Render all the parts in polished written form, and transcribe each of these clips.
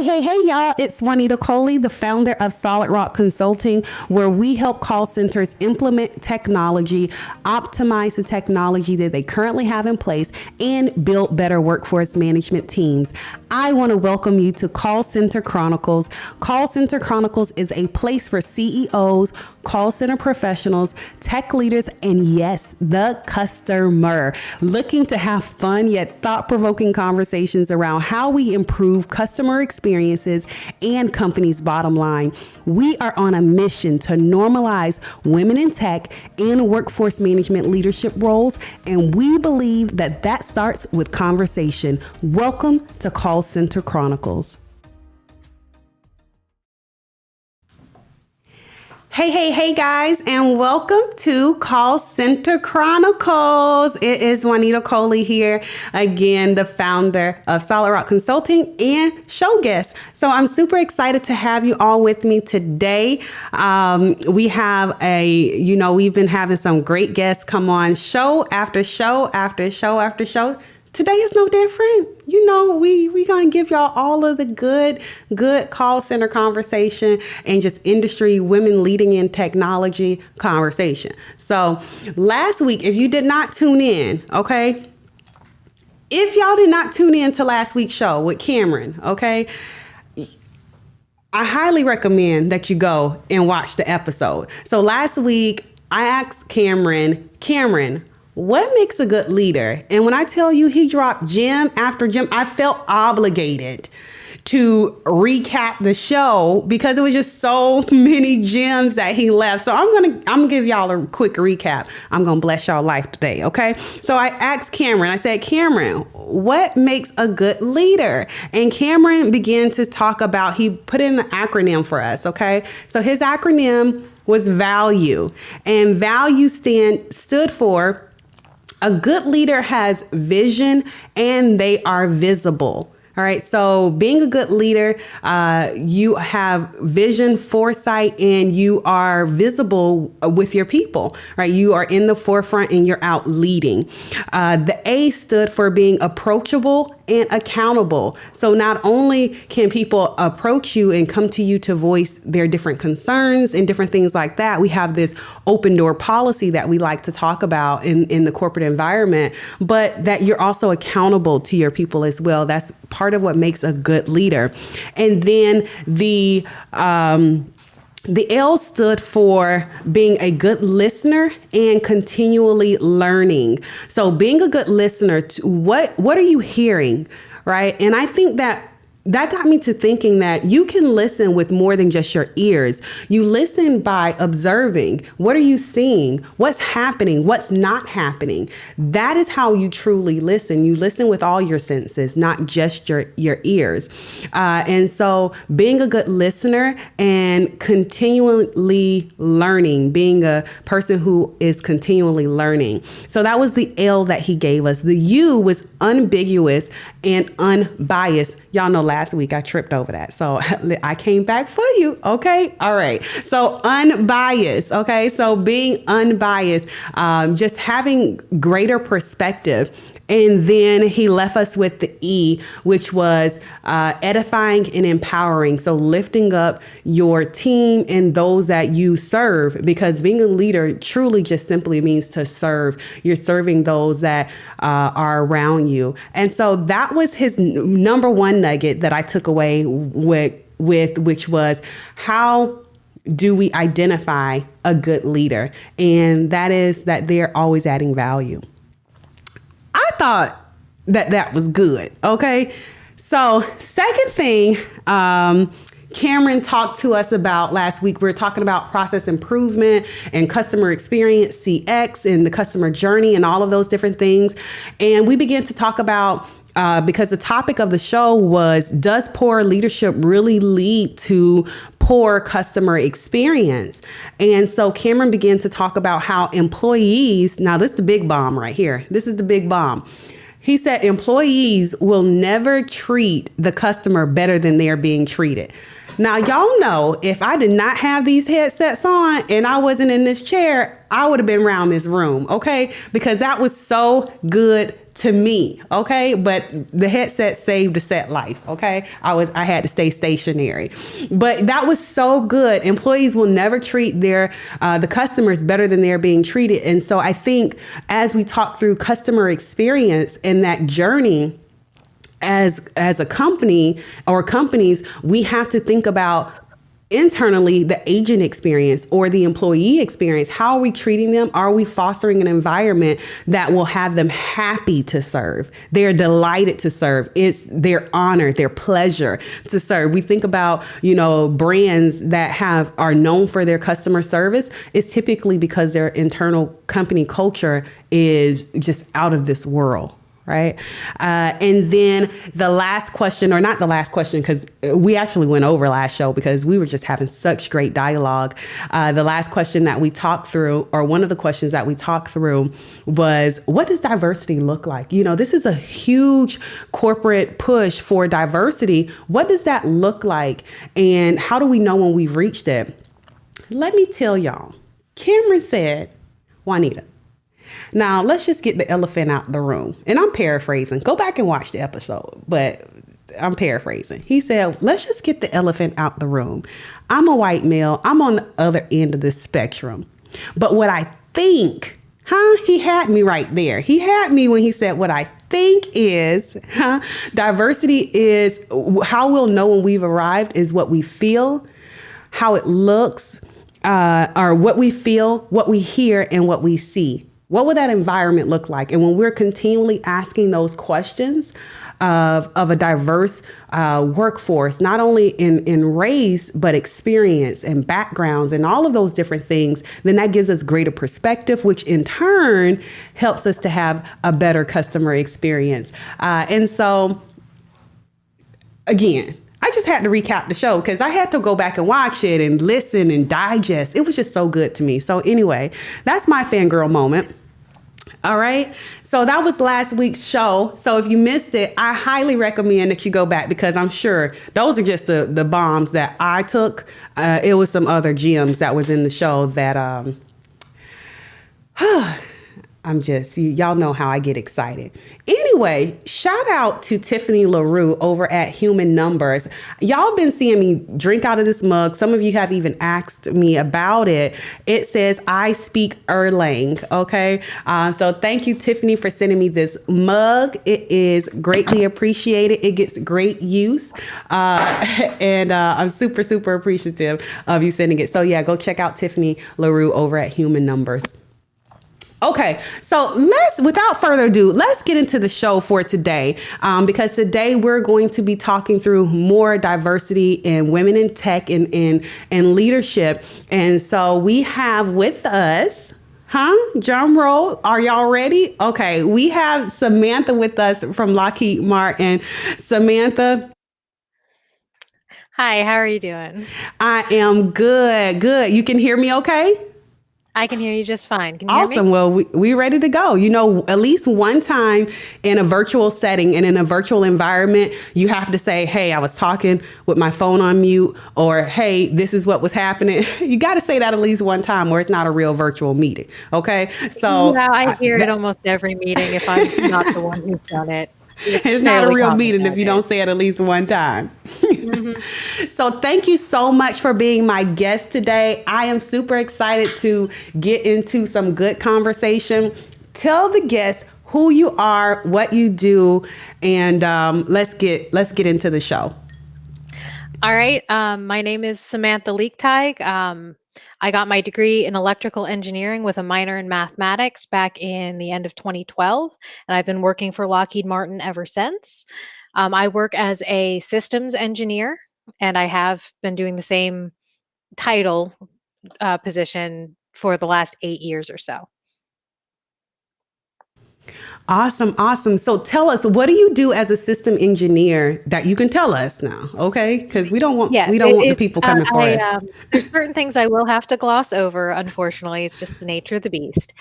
Hey, y'all. It's Juanita Coley, the founder of Solid Rock Consulting, where we help call centers implement technology, optimize the technology that they currently have in place, and build better workforce management teams. I want to welcome you to Call Center Chronicles. Call Center Chronicles is a place for CEOs, call center professionals, tech leaders, and yes, the customer, looking to have fun yet thought-provoking conversations around how we improve customer experiences and companies' bottom line. We are on a mission to normalize women in tech and workforce management leadership roles, and we believe that that starts with conversation. Welcome to Call Center Chronicles. Hey, guys, and welcome to Call Center Chronicles. It is Juanita Coley here, again, the founder of Solid Rock Consulting and show guest. So I'm super excited to have you all with me today. We have we've been having some great guests come on show after show after show after show. Today is no different. We gonna give y'all all of the good call center conversation and just industry women leading in technology conversation. So last week, if you did not tune in, okay, if y'all did not tune in to last week's show with Cameron, okay, I highly recommend that you go and watch the episode. So last week, I asked Cameron, what makes a good leader? And when I tell you he dropped gem after gem, I felt obligated to recap the show because it was just so many gems that he left. So I'm gonna give y'all a quick recap. I'm gonna bless y'all life today, okay? So I asked Cameron, I said, Cameron, what makes a good leader? And Cameron began to talk about, he put in an acronym for us, okay? So his acronym was value, and value stood for a good leader has vision and they are visible. All right. So being a good leader, you have vision, foresight, and you are visible with your people, right? You are in the forefront and you're out leading. The A stood for being approachable and accountable. So not only can people approach you and come to you to voice their different concerns and different things like that, we have this open door policy that we like to talk about in the corporate environment, but that you're also accountable to your people as well. That's part of what makes a good leader. And then the L stood for being a good listener and continually learning. So being a good listener to what are you hearing, right? And I think that got me to thinking that you can listen with more than just your ears. You listen by observing. What are you seeing? What's happening? What's not happening? That is how you truly listen. You listen with all your senses, not just your ears. And so being a good listener and continually learning, being a person who is continually learning. So that was the L that he gave us. The U was unambiguous and unbiased. Y'all know last week I tripped over that. So I came back for you. Okay. All right. So unbiased. Okay. So being unbiased, just having greater perspective. And then he left us with the E, which was edifying and empowering. So lifting up your team and those that you serve, because being a leader truly just simply means to serve. You're serving those that are around you. And so that was his number one nugget that I took away with which was, how do we identify a good leader? And that is that they're always adding value. I thought that was good. Okay. So second thing, Cameron talked to us about last week. We were talking about process improvement and customer experience, CX, and the customer journey and all of those different things. And we began to talk about, because the topic of the show was, does poor leadership really lead to poor customer experience? And so Cameron began to talk about how employees, now this is the big bomb right here. This is the big bomb. He said employees will never treat the customer better than they're being treated. Now, y'all know, if I did not have these headsets on and I wasn't in this chair, I would have been around this room, okay? Because that was so good to me, okay? But the headset saved the set life, okay? I had to stay stationary. But that was so good. Employees will never treat the customers better than they're being treated. And so I think as we talk through customer experience and that journey, as a company or companies, we have to think about internally the agent experience or the employee experience. How are we treating them? Are we fostering an environment that will have them happy to serve? They're delighted to serve. It's their honor, their pleasure to serve. We think about, brands that are known for their customer service. It's typically because their internal company culture is just out of this world. Right. And then the last question, or not the last question, because we actually went over last show because we were just having such great dialogue. The last question that we talked through, or one of the questions that we talked through, was what does diversity look like? This is a huge corporate push for diversity. What does that look like? And how do we know when we've reached it? Let me tell y'all, Cameron said, Juanita, now, let's just get the elephant out the room. And I'm paraphrasing. Go back and watch the episode, but I'm paraphrasing. He said, let's just get the elephant out the room. I'm a white male. I'm on the other end of the spectrum. But what I think, he had me right there. He had me when he said what I think is, diversity is how we'll know when we've arrived is what we feel, how it looks, or what we feel, what we hear, and what we see. What would that environment look like? And when we're continually asking those questions of a diverse workforce, not only in race, but experience and backgrounds and all of those different things, then that gives us greater perspective, which in turn helps us to have a better customer experience. And so, again, I just had to recap the show because I had to go back and watch it and listen and digest. It was just so good to me. So anyway, that's my fangirl moment. All right. So that was last week's show. So if you missed it, I highly recommend that you go back because I'm sure those are just the bombs that I took. It was some other gems that was in the show that y'all know how I get excited. Anyway, shout out to Tiffany LaRue over at Human Numbers. Y'all been seeing me drink out of this mug. Some of you have even asked me about it. It says, I speak Erlang. Okay. So thank you, Tiffany, for sending me this mug. It is greatly appreciated. It gets great use. And I'm super, super appreciative of you sending it. So yeah, go check out Tiffany LaRue over at Human Numbers. Okay, so without further ado, let's get into the show for today, because today we're going to be talking through more diversity in women in tech and leadership. And so we have with us, drum roll, are y'all ready? Okay, we have Samantha with us from Lockheed Martin. Samantha. Hi, how are you doing? I am good. You can hear me okay? I can hear you just fine. Can you hear me? Awesome. Well, we're ready to go. At least one time in a virtual setting and in a virtual environment, you have to say, hey, I was talking with my phone on mute, or hey, this is what was happening. You got to say that at least one time or it's not a real virtual meeting. Okay. So yeah, I hear it almost every meeting if I'm not the one who's done it. It's not a real meeting if you don't say it at least one time. Mm-hmm. So thank you so much for being my guest today. I am super excited to get into some good conversation. Tell the guests who you are, what you do, and let's get into the show. All right. My name is Samantha Lickteig. I got my degree in electrical engineering with a minor in mathematics back in the end of 2012, and I've been working for Lockheed Martin ever since. I work as a systems engineer, and I have been doing the same title position for the last 8 years or so. Awesome. So tell us, what do you do as a system engineer that you can tell us now? Okay, because we don't want the people coming for us. There's certain things I will have to gloss over. Unfortunately, it's just the nature of the beast.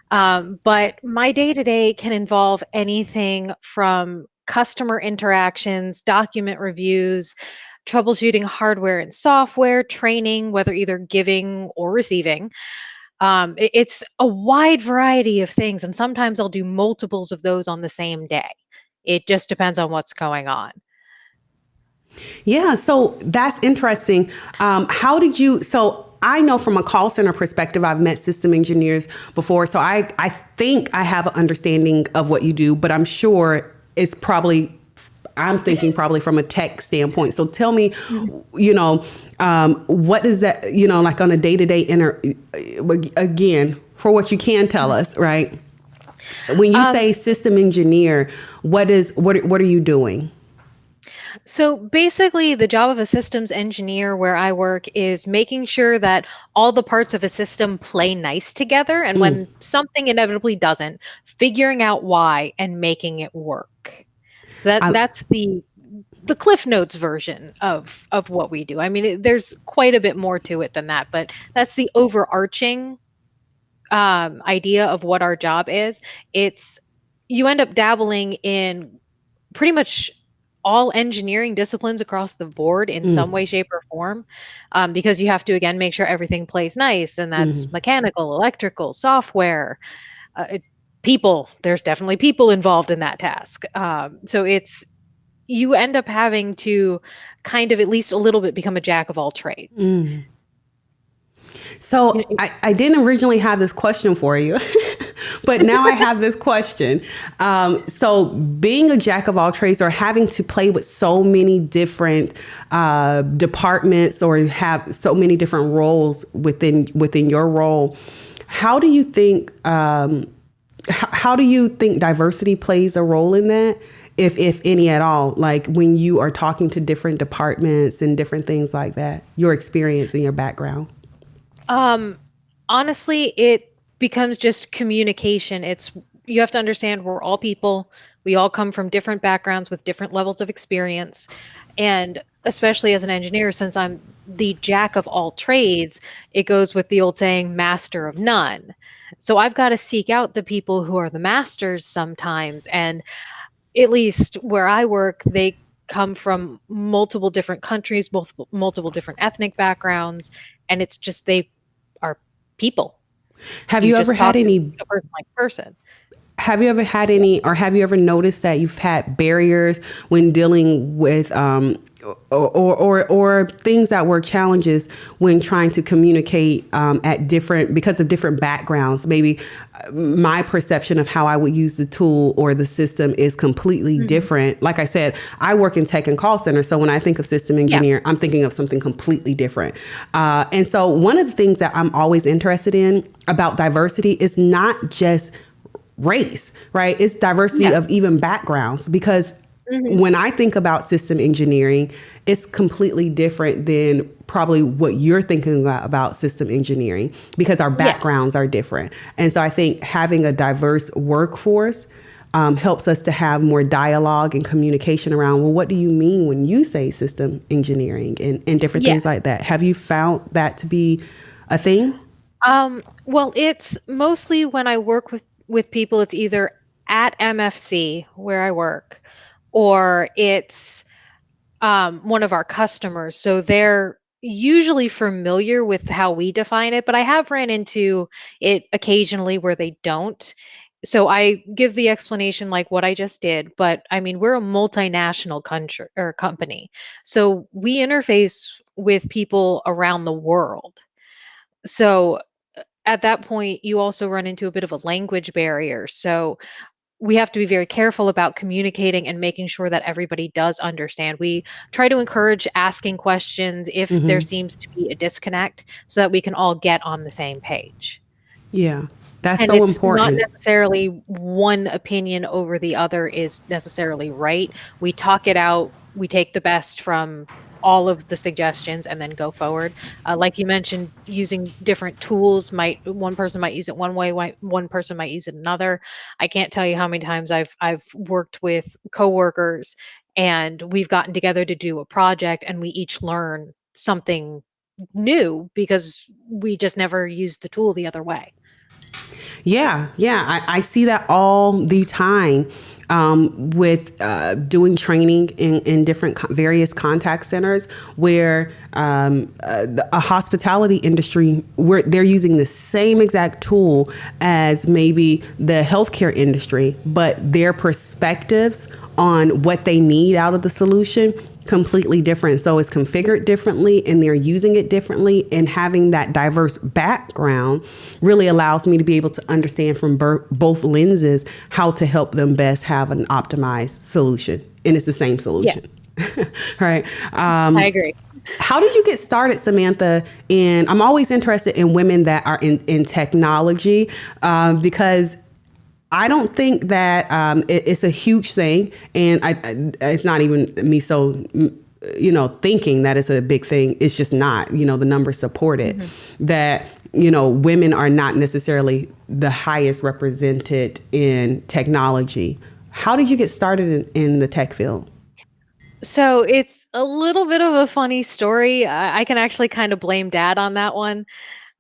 But my day-to-day can involve anything from customer interactions, document reviews, troubleshooting hardware and software, training, whether either giving or receiving, It's a wide variety of things, and sometimes I'll do multiples of those on the same day. It just depends on what's going on. Yeah, so that's interesting. How did you? So I know from a call center perspective, I've met system engineers before, so I think I have an understanding of what you do, but I'm sure it's probably, I'm thinking probably from a tech standpoint. So tell me, you know, what is that? You know, like on a day to day again, for what you can tell us, right? When you say system engineer, what are you doing? So basically, the job of a systems engineer where I work is making sure that all the parts of a system play nice together. And Mm. when something inevitably doesn't, figuring out why and making it work. So I, that's the Cliff Notes version of what we do. I mean, there's quite a bit more to it than that, but that's the overarching idea of what our job is. It's you end up dabbling in pretty much all engineering disciplines across the board in some mm, way, shape, or form, because you have to again make sure everything plays nice, and that's mm. mechanical, electrical, software, people. There's definitely people involved in that task. So it's you end up having to kind of at least a little bit become a jack of all trades. So I didn't originally have this question for you, but now I have this question. So being a jack of all trades or having to play with so many different departments or have so many different roles within your role, how do you think how do you think diversity plays a role in that? If any at all, like when you are talking to different departments and different things like that, your experience and your background. Um, Honestly, it becomes just communication. It's you have to understand we're all people. We all come from different backgrounds with different levels of experience. And especially as an engineer, since I'm the jack of all trades, it goes with the old saying, master of none. So I've got to seek out the people who are the masters sometimes. And at least where I work, they come from multiple different countries, both multiple different ethnic backgrounds, and it's just they are people. Have You you ever just had talk to any a person like person. Have you ever had any, or have you ever noticed that you've had barriers when dealing with, or things that were challenges when trying to communicate at different because of different backgrounds? Maybe my perception of how I would use the tool or the system is completely Mhm. different. Like I said, I work in tech and call center, so when I think of system Yeah. engineer, I'm thinking of something completely different. And so one of the things that I'm always interested in about diversity is not just race, right? It's diversity Yeah. of even backgrounds because Mhm. when I think about system engineering, it's completely different than probably what you're thinking about system engineering because our Yes. backgrounds are different. And so I think having a diverse workforce helps us to have more dialogue and communication around, well, what do you mean when you say system engineering and different things Yes. like that? Have you found that to be a thing? Well, it's mostly when I work with people, it's either at MFC where I work, or it's one of our customers. So they're usually familiar with how we define it, but I have ran into it occasionally where they don't. So I give the explanation like what I just did, but I mean, we're a multinational country or company. So we interface with people around the world. So at that point, you also run into a bit of a language barrier. So we have to be very careful about communicating and making sure that everybody does understand. We try to encourage asking questions if there Hmm. seems to be a disconnect so that we can all get on the same page. Yeah, that's And so it's not important. necessarily one opinion over the other is necessarily right. We talk it out, we take the best from all of the suggestions and then go forward. Like you mentioned, using different tools might one person might use it one way, one person might use it another. I can't tell you how many times I've worked with coworkers and we've gotten together to do a project and we each learn something new because we just never used the tool the other way. Yeah, yeah, I see that all the time with doing training in different various contact centers where a hospitality industry where they're using the same exact tool as maybe the healthcare industry, but their perspectives on what they need out of the solution completely different. So it's configured differently and they're using it differently, and having that diverse background really allows me to be able to understand from both lenses how to help them best have an optimized solution. And it's the same solution. Yes, Right. I agree. How did you get started, Samantha? And I'm always interested in women that are in technology, because I don't think that it's a huge thing, and it's not even me. So, thinking that it's a big thing, it's just not. The numbers support it. That women are not necessarily the highest represented in technology. How did you get started in the tech field? So it's a little bit of a funny story. I can actually kind of blame dad on that one.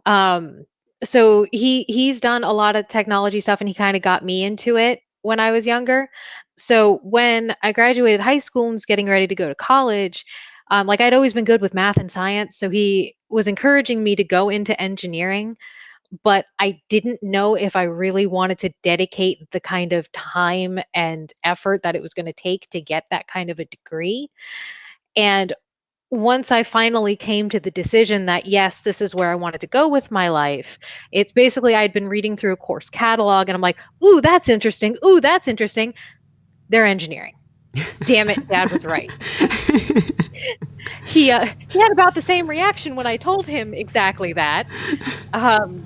Um, so he's done a lot of technology stuff and he kind of got me into it when I was younger. So when I graduated high school and was getting ready to go to college, like I'd always been good with math and science, so he was encouraging me to go into engineering, but I didn't know if I really wanted to dedicate the kind of time and effort that it was going to take to get that kind of a degree. And once I finally came to the decision that yes, this is where I wanted to go with my life, it's basically I'd been reading through a course catalog and I'm like, ooh, that's interesting. Ooh, that's interesting. They're engineering. Damn it, dad was right. He had about the same reaction when I told him exactly that. Um,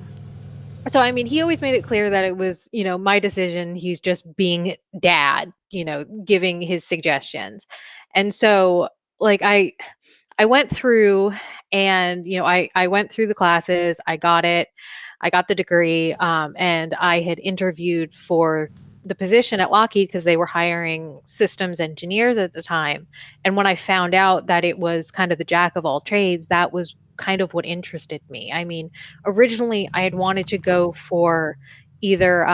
so I mean, he always made it clear that it was, my decision. He's just being dad, giving his suggestions. And so like I went through and, I went through the classes, I got it, I got the degree, and I had interviewed for the position at Lockheed because they were hiring systems engineers at the time. And when I found out that it was kind of the jack of all trades, that was kind of what interested me. I mean, originally I had wanted to go for either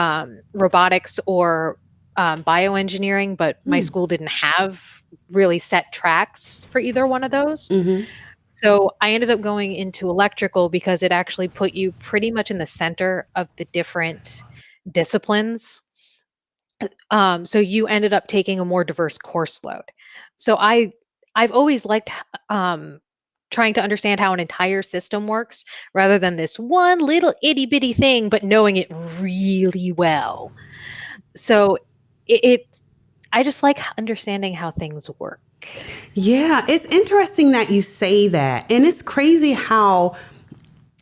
robotics or bioengineering, but my Hmm. school didn't have really set tracks for either one of those. Mm-hmm. So I ended up going into electrical because it actually put you pretty much in the center of the different disciplines. So you ended up taking a more diverse course load. So I've always liked trying to understand how an entire system works rather than this one little itty bitty thing, but knowing it really well. So it I just like understanding how things work. Yeah, it's interesting that you say that. And it's crazy how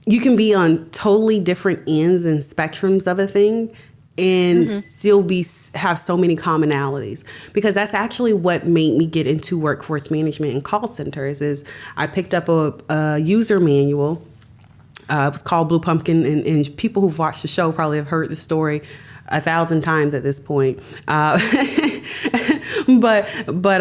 you can be on totally different ends and spectrums of a thing and Hmm. still have so many commonalities, because that's actually what made me get into workforce management and call centers. Is I picked up a user manual. It was called Blue Pumpkin, and people who've watched the show probably have heard the story 1,000 times at this point. But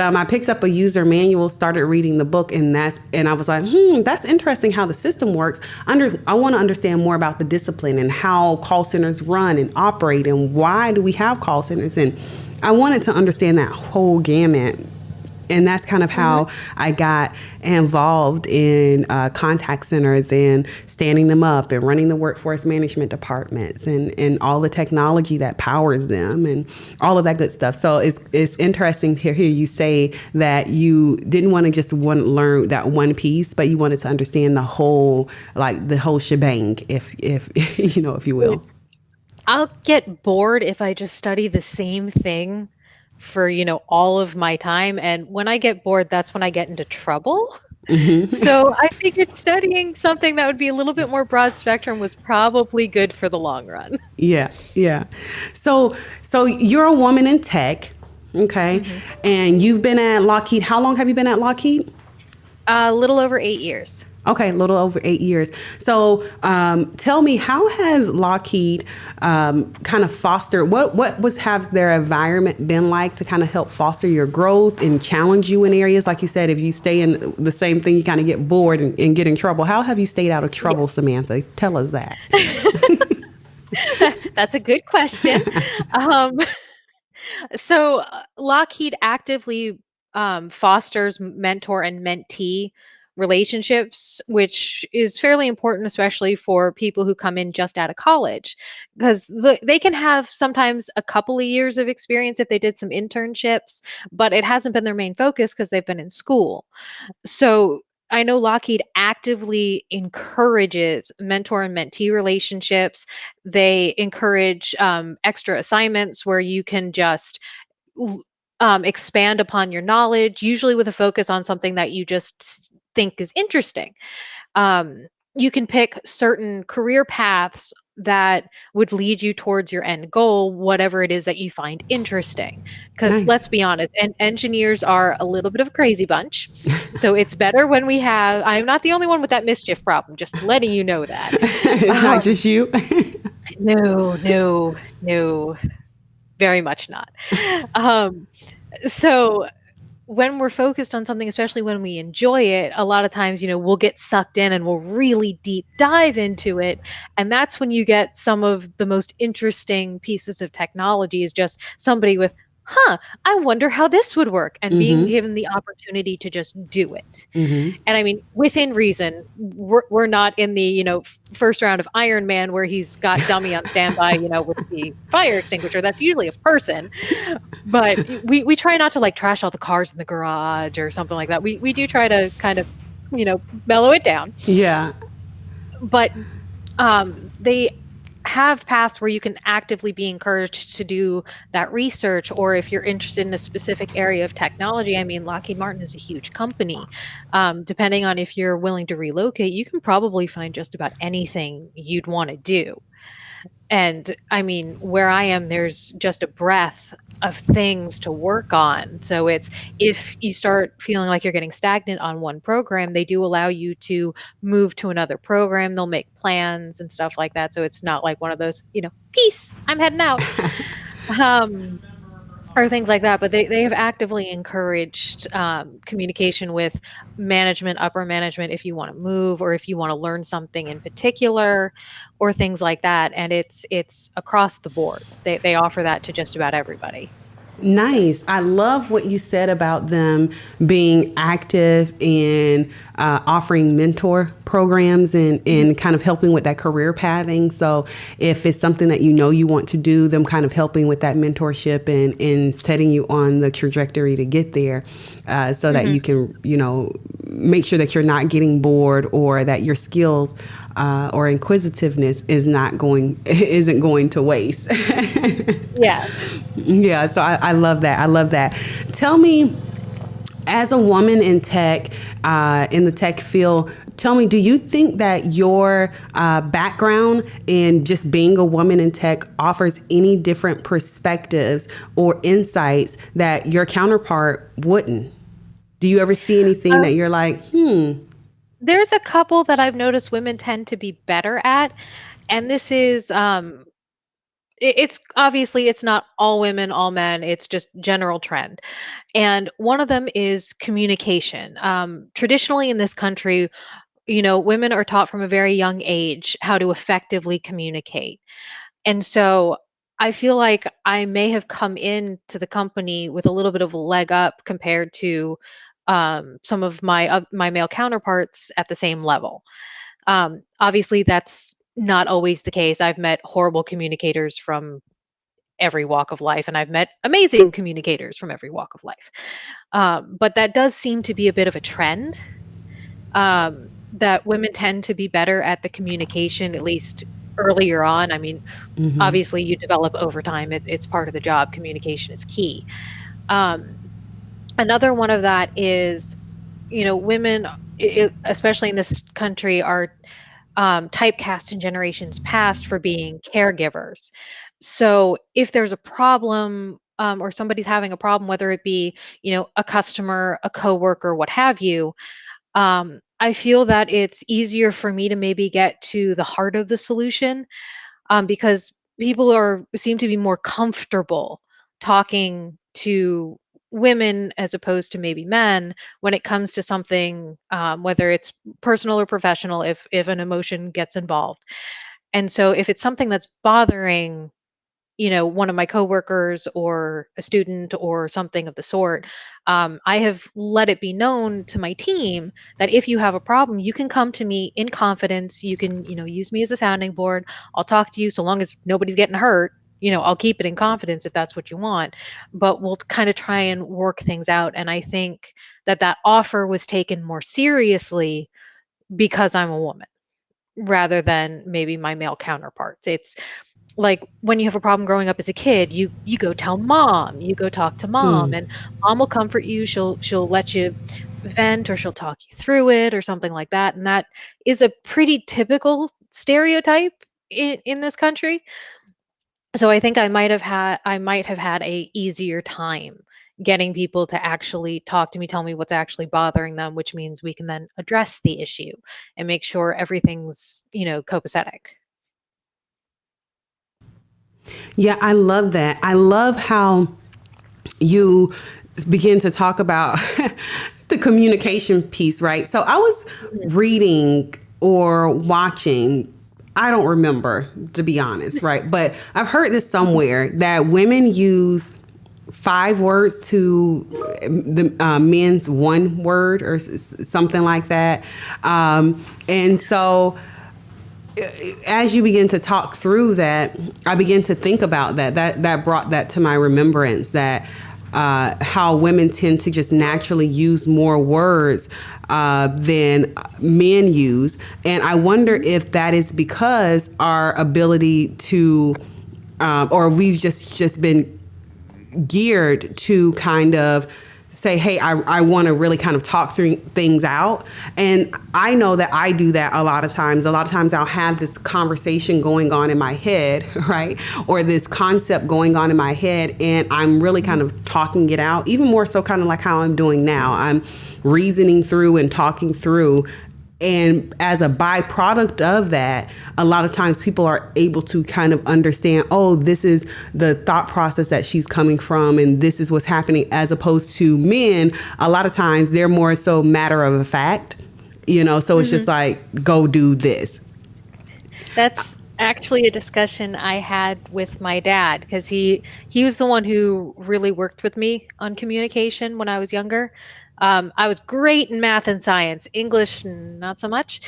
I picked up a user manual, started reading the book, and I was like, that's interesting how the system works. I want to understand more about the discipline and how call centers run and operate, and why do we have call centers, and I wanted to understand that whole gamut. And that's kind of how I got involved in contact centers and standing them up and running the workforce management departments and all the technology that powers them and all of that good stuff. So it's interesting to hear you say that you didn't want to just want to learn that one piece, but you wanted to understand the whole shebang, if if you will. I'll get bored if I just study the same thing for, all of my time. And when I get bored, that's when I get into trouble. So I figured studying something that would be a little bit more broad spectrum was probably good for the long run. Yeah, yeah. So you're a woman in tech, okay? Hmm. And you've been at Lockheed. How long have you been at Lockheed? A little over 8 years. Okay, a little over 8 years. So tell me, how has Lockheed kind of fostered, has their environment been like to kind of help foster your growth and challenge you in areas? Like you said, if you stay in the same thing, you kind of get bored and get in trouble. How have you stayed out of trouble, Samantha? Tell us that. That's a good question. Um, so Lockheed actively fosters mentor and mentee relationships, which is fairly important, especially for people who come in just out of college, because they can have sometimes a couple of years of experience if they did some internships, but it hasn't been their main focus because they've been in school. So I know Lockheed actively encourages mentor and mentee relationships. They encourage extra assignments where you can just l- expand upon your knowledge, usually with a focus on something that you just think is interesting. Um, you can pick certain career paths that would lead you towards your end goal, whatever it is that you find interesting. Because let's Nice. be honest, engineers are a little bit of a crazy bunch. So it's better when we have, I'm not the only one with that mischief problem, just letting you know that. It's not Um, just you. no, no, no, very much not. Um, so when we're focused on something, especially when we enjoy it, a lot of times, we'll get sucked in and we'll really deep dive into it. And that's when you get some of the most interesting pieces of technology is just somebody with, I wonder how this would work, and being Mm-hmm. given the opportunity to just do it. Mm-hmm. And I mean, within reason, we're not in the, first round of Iron Man where he's got dummy on standby, with the fire extinguisher. That's usually a person, but we try not to like trash all the cars in the garage or something like that. We do try to kind of, mellow it down. Yeah. But they have paths where you can actively be encouraged to do that research, or if you're interested in a specific area of technology. I mean, Lockheed Martin is a huge company. Depending on if you're willing to relocate, you can probably find just about anything you'd want to do. And I mean, where I am, there's just a breadth of things to work on. So it's, if you start feeling like you're getting stagnant on one program, they do allow you to move to another program. They'll make plans and stuff like that. So it's not like one of those, peace, I'm heading out. Um, or things like that, but they have actively encouraged communication with management, upper management, if you want to move or if you want to learn something in particular, or things like that. And it's across the board. They offer that to just about everybody. Nice. I love what you said about them being active in offering mentor programs and kind of helping with that career pathing. So if it's something that you want to do, them kind of helping with that mentorship and setting you on the trajectory to get there, so that Hmm. you can, make sure that you're not getting bored or that your skills or inquisitiveness isn't going to waste. Yeah. Yeah, so I love that. I love that. Tell me, as a woman in tech, in the tech field, tell me, do you think that your background in just being a woman in tech offers any different perspectives or insights that your counterpart wouldn't? Do you ever see anything that Um, you're like, hmm? there's a couple that I've noticed women tend to be better at, and this is it's obviously it's not all women, all men. It's just general trend. And one of them is communication. Traditionally in this country, women are taught from a very young age how to effectively communicate. And so I feel like I may have come into the company with a little bit of a leg up compared to some of my male counterparts at the same level. Obviously, that's not always the case. I've met horrible communicators from every walk of life, and I've met amazing communicators from every walk of life. But that does seem to be a bit of a trend, that women tend to be better at the communication, at least earlier on. I mean, obviously, you develop over time. It's part of the job. Communication is key. Um, Another one of that is, women, especially in this country, are typecast in generations past for being caregivers. So if there's a problem, or somebody's having a problem, whether it be, a customer, a coworker, what have you, I feel that it's easier for me to maybe get to the heart of the solution, because people are seem to be more comfortable talking to women as opposed to maybe men when it comes to something, whether it's personal or professional, if an emotion gets involved. And so if it's something that's bothering one of my coworkers or a student or something of the sort, I have let it be known to my team that if you have a problem, you can come to me in confidence. You can, use me as a sounding board. I'll talk to you so long as nobody's getting hurt. I'll keep it in confidence if that's what you want, but we'll kind of try and work things out. And I think that offer was taken more seriously because I'm a woman rather than maybe my male counterparts. It's like when you have a problem growing up as a kid, you go tell mom, you go talk to mom, Hmm. and mom will comfort you. She'll let you vent, or she'll talk you through it or something like that. And that is a pretty typical stereotype in this country. So I think I might have had a easier time getting people to actually talk to me, tell me what's actually bothering them, which means we can then address the issue and make sure everything's, copacetic. Yeah, I love that. I love how you begin to talk about the communication piece, right? So I was Mhm. reading or watching, I don't remember, to be honest, right? But I've heard this somewhere that women use 5 words to the men's 1 word or something like that. And so as you begin to talk through that, I begin to think about that. That brought that to my remembrance, that how women tend to just naturally use more words than men use, and I wonder if that is because our ability to, or we've just been geared to kind of say, hey, I want to really kind of talk through things out. And I know that I do that a lot of times. A lot of times I'll have this conversation going on in my head, right? Or this concept going on in my head, and I'm really kind of talking it out, even more so kind of like how I'm doing now. I'm reasoning through and talking through, and as a byproduct of that, a lot of times people are able to kind of understand, oh, this is the thought process that she's coming from, and this is what's happening, as opposed to men. A lot of times they're more so matter of a fact, so it's just Mhm. like, go do this. That's actually a discussion I had with my dad because he was the one who really worked with me on communication when I was younger. I was great in math and science, English not so much.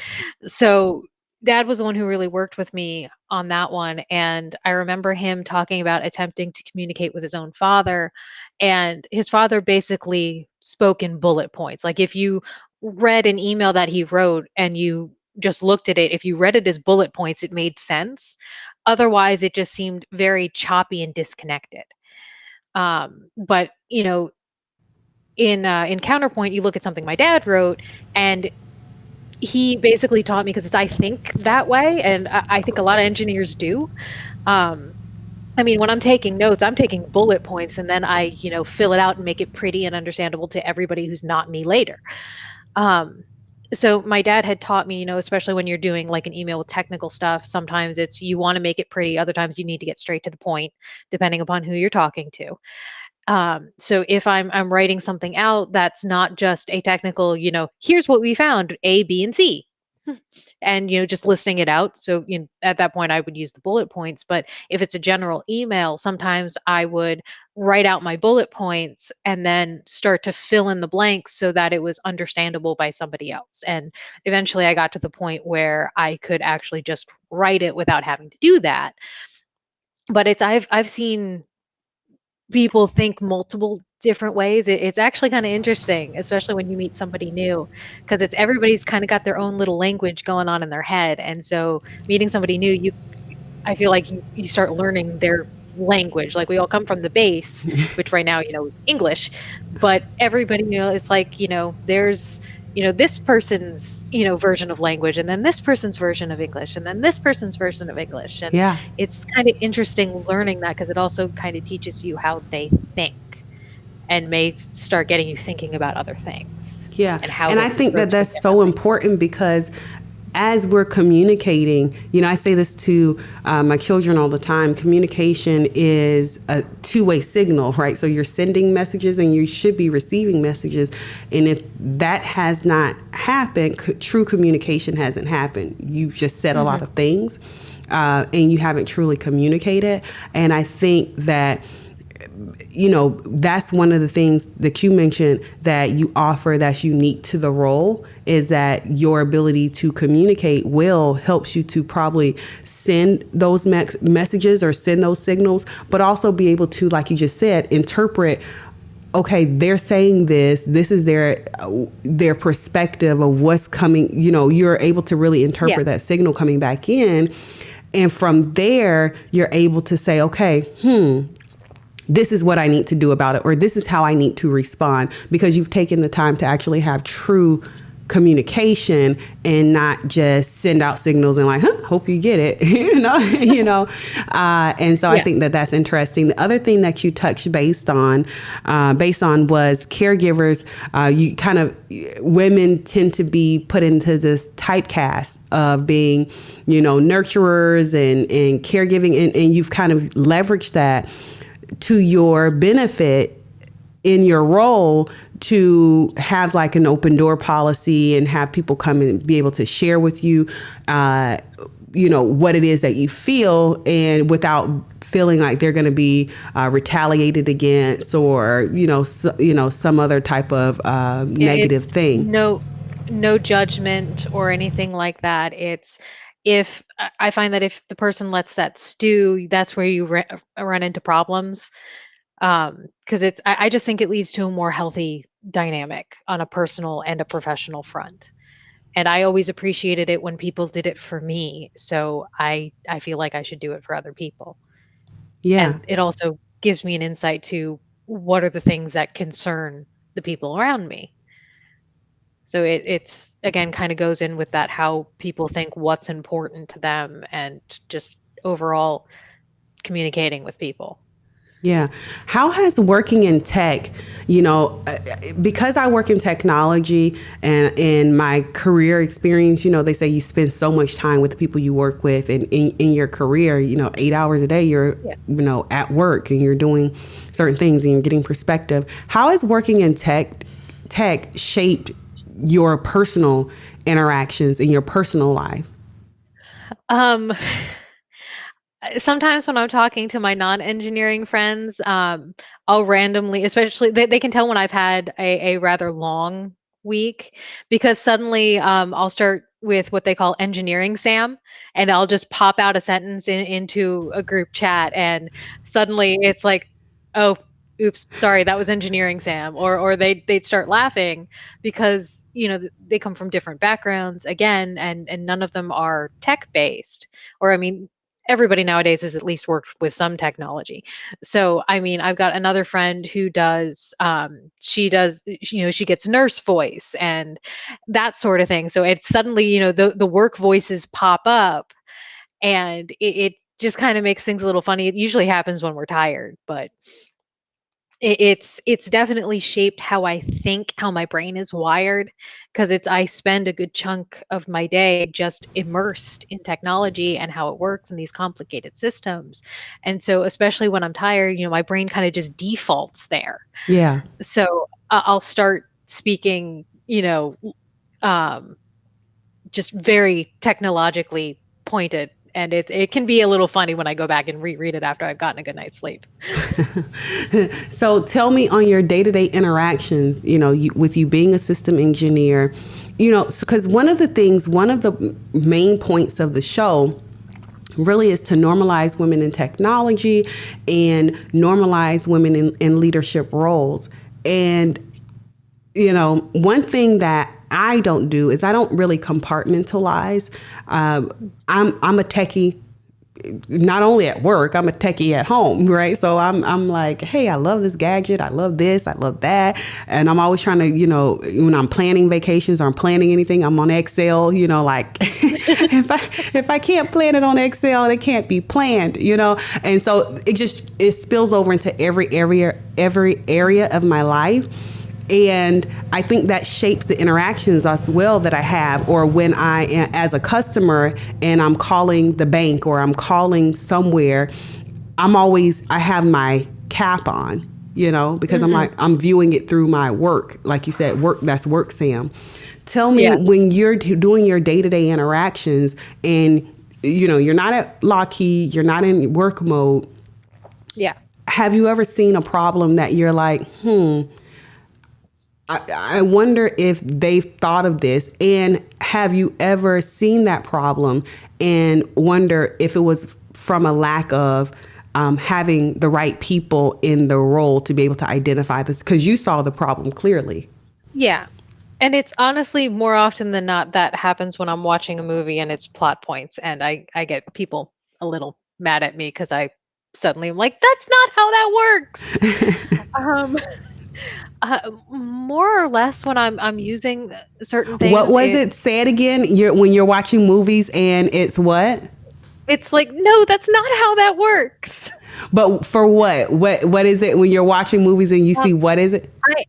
So dad was the one who really worked with me on that one, and I remember him talking about attempting to communicate with his own father, and his father basically spoke in bullet points. Like if you read an email that he wrote and you just looked at it, if you read it as bullet points, it made sense. Otherwise, it just seemed very choppy and disconnected. But in counterpoint, you look at something my dad wrote, and he basically taught me because I think that way, and I think a lot of engineers do. Um, I mean, when I'm taking notes, I'm taking bullet points, and then I, fill it out and make it pretty and understandable to everybody who's not me later. Um, so my dad had taught me, especially when you're doing like an email with technical stuff, sometimes it's you want to make it pretty, other times you need to get straight to the point, depending upon who you're talking to. So if I'm writing something out that's not just a technical, here's what we found, A, B, and C. And just listing it out, so at that point I would use the bullet points. But if it's a general email, sometimes I would write out my bullet points and then start to fill in the blanks so that it was understandable by somebody else. And eventually I got to the point where I could actually just write it without having to do that. But I've seen people think multiple different ways. It's actually kind of interesting, especially when you meet somebody new, because it's everybody's kind of got their own little language going on in their head. And so meeting somebody new, I feel like you start learning their language. Like we all come from the base, which right now, is English, but everybody, it's like, there's, this person's, version of language, and then this person's version of English, and then this person's version of English. And Yeah. it's kind of interesting learning that because it also kind of teaches you how they think and may start getting you thinking about other things Yeah. and how And to I think that approach them that's so differently. important because as we're communicating, I say this to my children all the time, communication is a two-way signal, right? So you're sending messages and you should be receiving messages. And if that has not happened, true communication hasn't happened. You just said a lot Mhm. of things. and you haven't truly communicated. And I think that, that's one of the things that you mentioned that you offer that's unique to the role, is that your ability to communicate helps you to probably send those messages or send those signals, but also be able to, like you just said, interpret, okay, they're saying this is their perspective of what's coming. You're able to really Yeah. interpret that signal coming back in. And from there, you're able to say, okay, this is what I need to do about it, or this is how I need to respond, because you've taken the time to actually have true communication and not just send out signals and like, hope you get it, and so I think that that's interesting. The other thing that you touched based on was caregivers. You kind of, women tend to be put into this typecast of being, nurturers and caregiving, and you've kind of leveraged that to your benefit in your role, to have like an open door policy and have people come and be able to share with you, what it is that you feel, and without feeling like they're going to be retaliated against, or some other type of negative It's thing. no judgment or anything like that. It's if I find that if the person lets that stew, that's where you run into problems. Because I just think it leads to a more healthy dynamic on a personal and a professional front. And I always appreciated it when people did it for me. So I feel like I should do it for other people. Yeah. And it also gives me an insight to what are the things that concern the people around me. So it's again kind of goes in with that, how people think what's important to them, and just overall communicating with people. Yeah. How has working in tech, because I work in technology, and in my career experience, they say you spend so much time with the people you work with, and in your career, 8 hours a day, you're, at work, and you're doing certain things and you're getting perspective. How has working in tech shaped your personal interactions in your personal life? Um, Sometimes when I'm talking to my non-engineering friends, I'll randomly, especially they can tell when I've had a rather long week, because suddenly I'll start with what they call engineering Sam, and I'll just pop out a sentence into a group chat, and suddenly it's like, oh, oops, sorry, that was engineering Sam, or they'd start laughing, because they come from different backgrounds again, and none of them are tech based, or I mean, everybody nowadays has at least worked with some technology. So, I mean, I've got another friend who she gets nurse voice and that sort of thing. So it's suddenly, the work voices pop up, and it just kind of makes things a little funny. It usually happens when we're tired, but it's definitely shaped how I think, how my brain is wired, because I spend a good chunk of my day just immersed in technology and how it works in these complicated systems. And so especially when I'm tired, my brain kind of just defaults there. Yeah. So I'll start speaking, um, just very technologically pointed. And it can be a little funny when I go back and reread it after I've gotten a good night's sleep. So tell me, on your day-to-day interactions, with you being a system engineer, because one of the main points of the show really is to normalize women in technology and normalize women in leadership roles. And, one thing that I don't do is I don't really compartmentalize. I'm a techie, not only at work, I'm a techie at home, right? So I'm like, hey, I love this gadget, I love this, I love that, and I'm always trying to, when I'm planning vacations or I'm planning anything, I'm on Excel, like if I can't plan it on Excel, it can't be planned, and so it spills over into every area of my life. And I think that shapes the interactions as well that I have, or when I am as a customer and I'm calling the bank or I'm calling somewhere, I have my cap on, because I'm viewing it through my work. Like you said, that's work, Sam. Tell me, when you're doing your day-to-day interactions and you're not at Lockheed, you're not in work mode. Yeah. Have you ever seen a problem that you're like, I wonder if they've thought of this? And have you ever seen that problem and wonder if it was from a lack of having the right people in the role to be able to identify this? Because you saw the problem clearly. Yeah. And it's honestly more often than not that happens when I'm watching a movie and it's plot points and I get people a little mad at me because I suddenly am like, that's not how that works. Um, more or less when I'm using certain What things, was it? Say it again. When you're watching movies and it's what? it's like, no, that's not how that works. But for what? What is it when you're watching movies and you Um, see what is it? I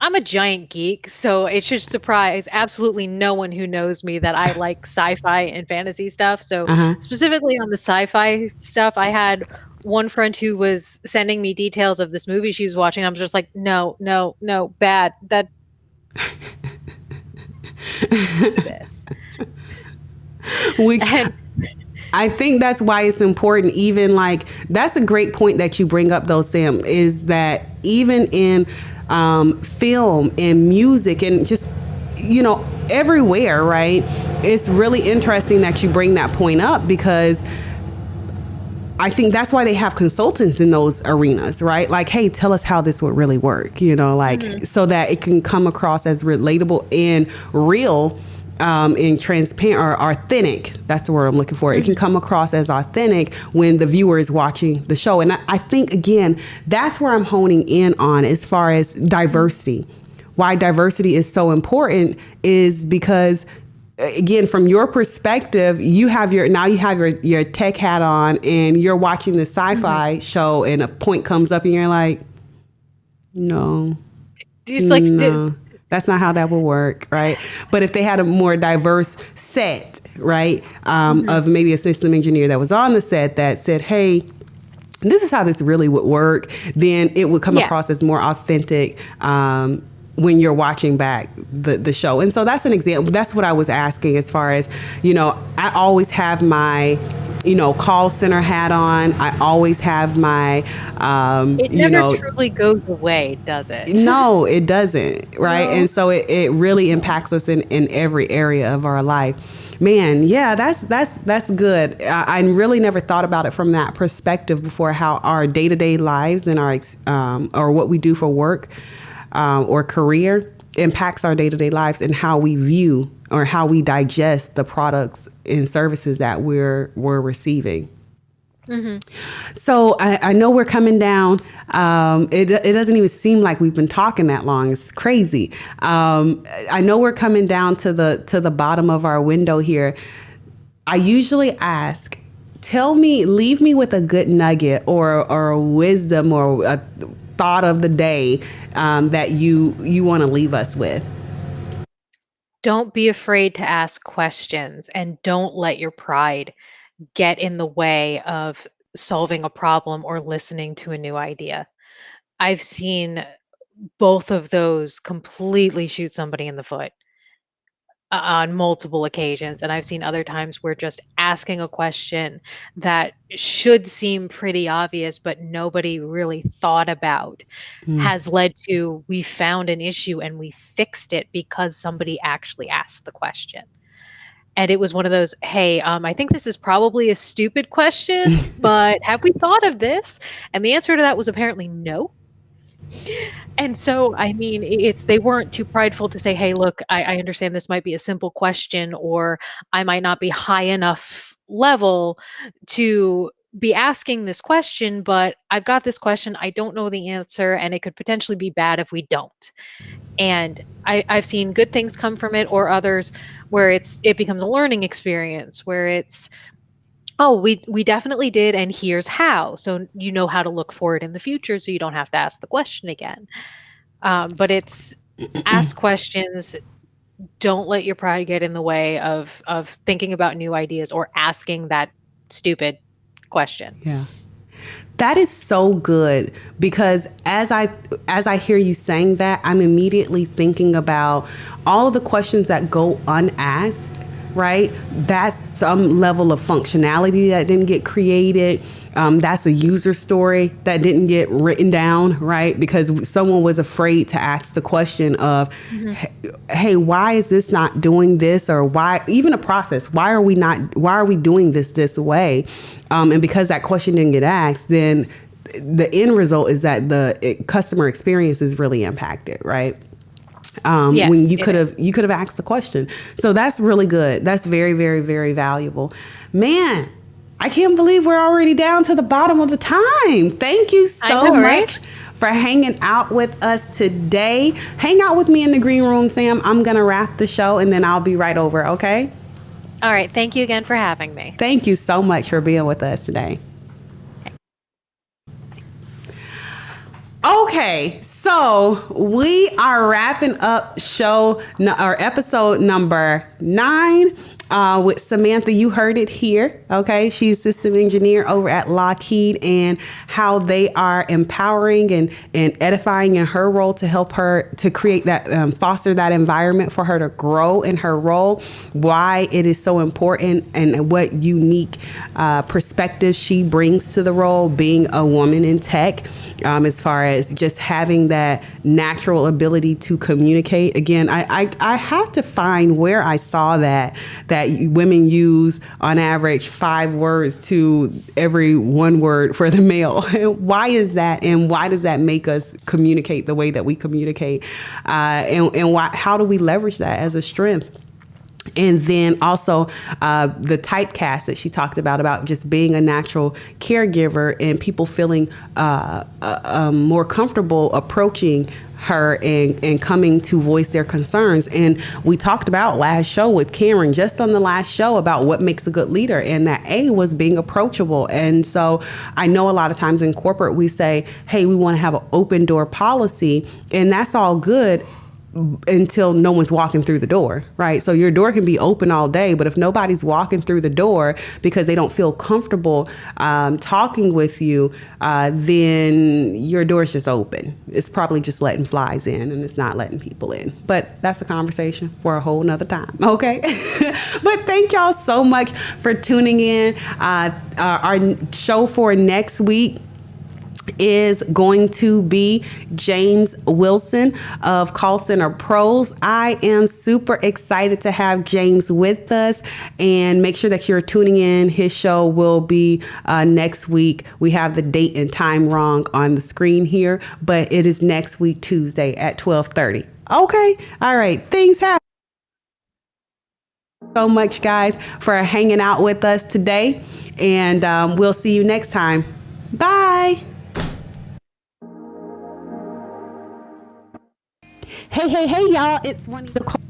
I'm a giant geek, so it should surprise absolutely no one who knows me that I like sci-fi and fantasy stuff. So Uh-huh. specifically on the sci-fi stuff, I had one friend who was sending me details of this movie she was watching. I was just like, no, no, no, bad. That this. We And I think that's why it's important. Even like that's a great point that you bring up, though, Sam. Is that even in film and music and just everywhere, right? It's really interesting that you bring that point up because I think that's why they have consultants in those arenas, right? Like, hey, tell us how this would really work, so that it can come across as relatable and real and transparent or authentic. That's the word I'm looking for. It can come across as authentic when the viewer is watching the show. And I think, again, that's where I'm honing in on as far as diversity. Why diversity is so important is because, again, from your perspective, you have your tech hat on and you're watching the sci-fi show and a point comes up and you're like, no, it's like, no, that's not how that will work, right? But if they had a more diverse set, right, of maybe a system engineer that was on the set that said, hey, this is how this really would work, then it would come across as more authentic when you're watching back the show. And so that's an example. That's what I was asking as far as, I always have my, call center hat on. I always have my, it never truly goes away, does it? No, it doesn't. Right. No. And so it really impacts us in every area of our life. Man, yeah, that's good. I really never thought about it from that perspective before, how our day-to-day lives and our or what we do for work or career impacts our day-to-day lives and how we view or how we digest the products and services that we're receiving. So I know we're coming down. It doesn't even seem like we've been talking that long. It's crazy. I know we're coming down to the bottom of our window here. I usually ask, leave me with a good nugget or wisdom or a thought of the day that you want to leave us with. Don't be afraid to ask questions and don't let your pride get in the way of solving a problem or listening to a new idea. I've seen both of those completely shoot somebody in the foot on multiple occasions. And I've seen other times where just asking a question that should seem pretty obvious, but nobody really thought about, has led to we found an issue and we fixed it because somebody actually asked the question. And it was one of those, hey, I think this is probably a stupid question, but have we thought of this? And the answer to that was apparently no. And so, I mean, they weren't too prideful to say, hey, look, I understand this might be a simple question, or I might not be high enough level to be asking this question, but I've got this question. I don't know the answer, and it could potentially be bad if we don't. And I've seen good things come from it, or others where it becomes a learning experience where it's, oh, we definitely did, and here's how. So you know how to look for it in the future, so you don't have to ask the question again. But it's ask questions. Don't let your pride get in the way of thinking about new ideas or asking that stupid question. Yeah. That is so good, because as I hear you saying that, I'm immediately thinking about all of the questions that go unasked right? That's some level of functionality that didn't get created. That's a user story that didn't get written down, right? Because someone was afraid to ask the question of, Mhm. hey, why is this not doing this? Or why, even a process, why are we doing this way? And because that question didn't get asked, then the end result is that the customer experience is really impacted, right? When Yes, you it is. could have asked the question. So that's really good. That's very, very, very valuable. Man, I can't believe we're already down to the bottom of the time. Thank you I so know, right? much for hanging out with us today. Hang out with me in the green room, Sam. I'm going to wrap the show and then I'll be right over, okay? All right. Thank you again for having me. Thank you so much for being with us today. Okay, so we are wrapping up or episode number 9 with Samantha. You heard it here. Okay, she's system engineer over at Lockheed, and how they are empowering and edifying in her role to help her to create that foster that environment for her to grow in her role. Why it is so important and what unique perspective she brings to the role, being a woman in tech. As far as just having that natural ability to communicate. Again, I have to find where I saw that women use on average 5 words to every 1 word for the male. Why is that, and why does that make us communicate the way that we communicate? How do we leverage that as a strength? And then also the typecast that she talked about just being a natural caregiver and people feeling more comfortable approaching her and coming to voice their concerns. And we talked about last show with Karen, just on the last show, about what makes a good leader. And that A was being approachable. And so I know a lot of times in corporate, we say, hey, we want to have an open door policy, and that's all good until no one's walking through the door, right? So your door can be open all day, but if nobody's walking through the door because they don't feel comfortable talking with you, then your door's just open. It's probably just letting flies in and it's not letting people in. But that's a conversation for a whole nother time, okay? But thank y'all so much for tuning in. Our show for next week is going to be James Wilson of Call Center Pros. I am super excited to have James with us, and make sure that you're tuning in. His show will be next week. We have the date and time wrong on the screen here, but it is next week, Tuesday at 12:30. Okay. All right. Things happen. So much, guys, for hanging out with us today, and we'll see you next time. Bye. Hey, y'all, it's Juanita Cole.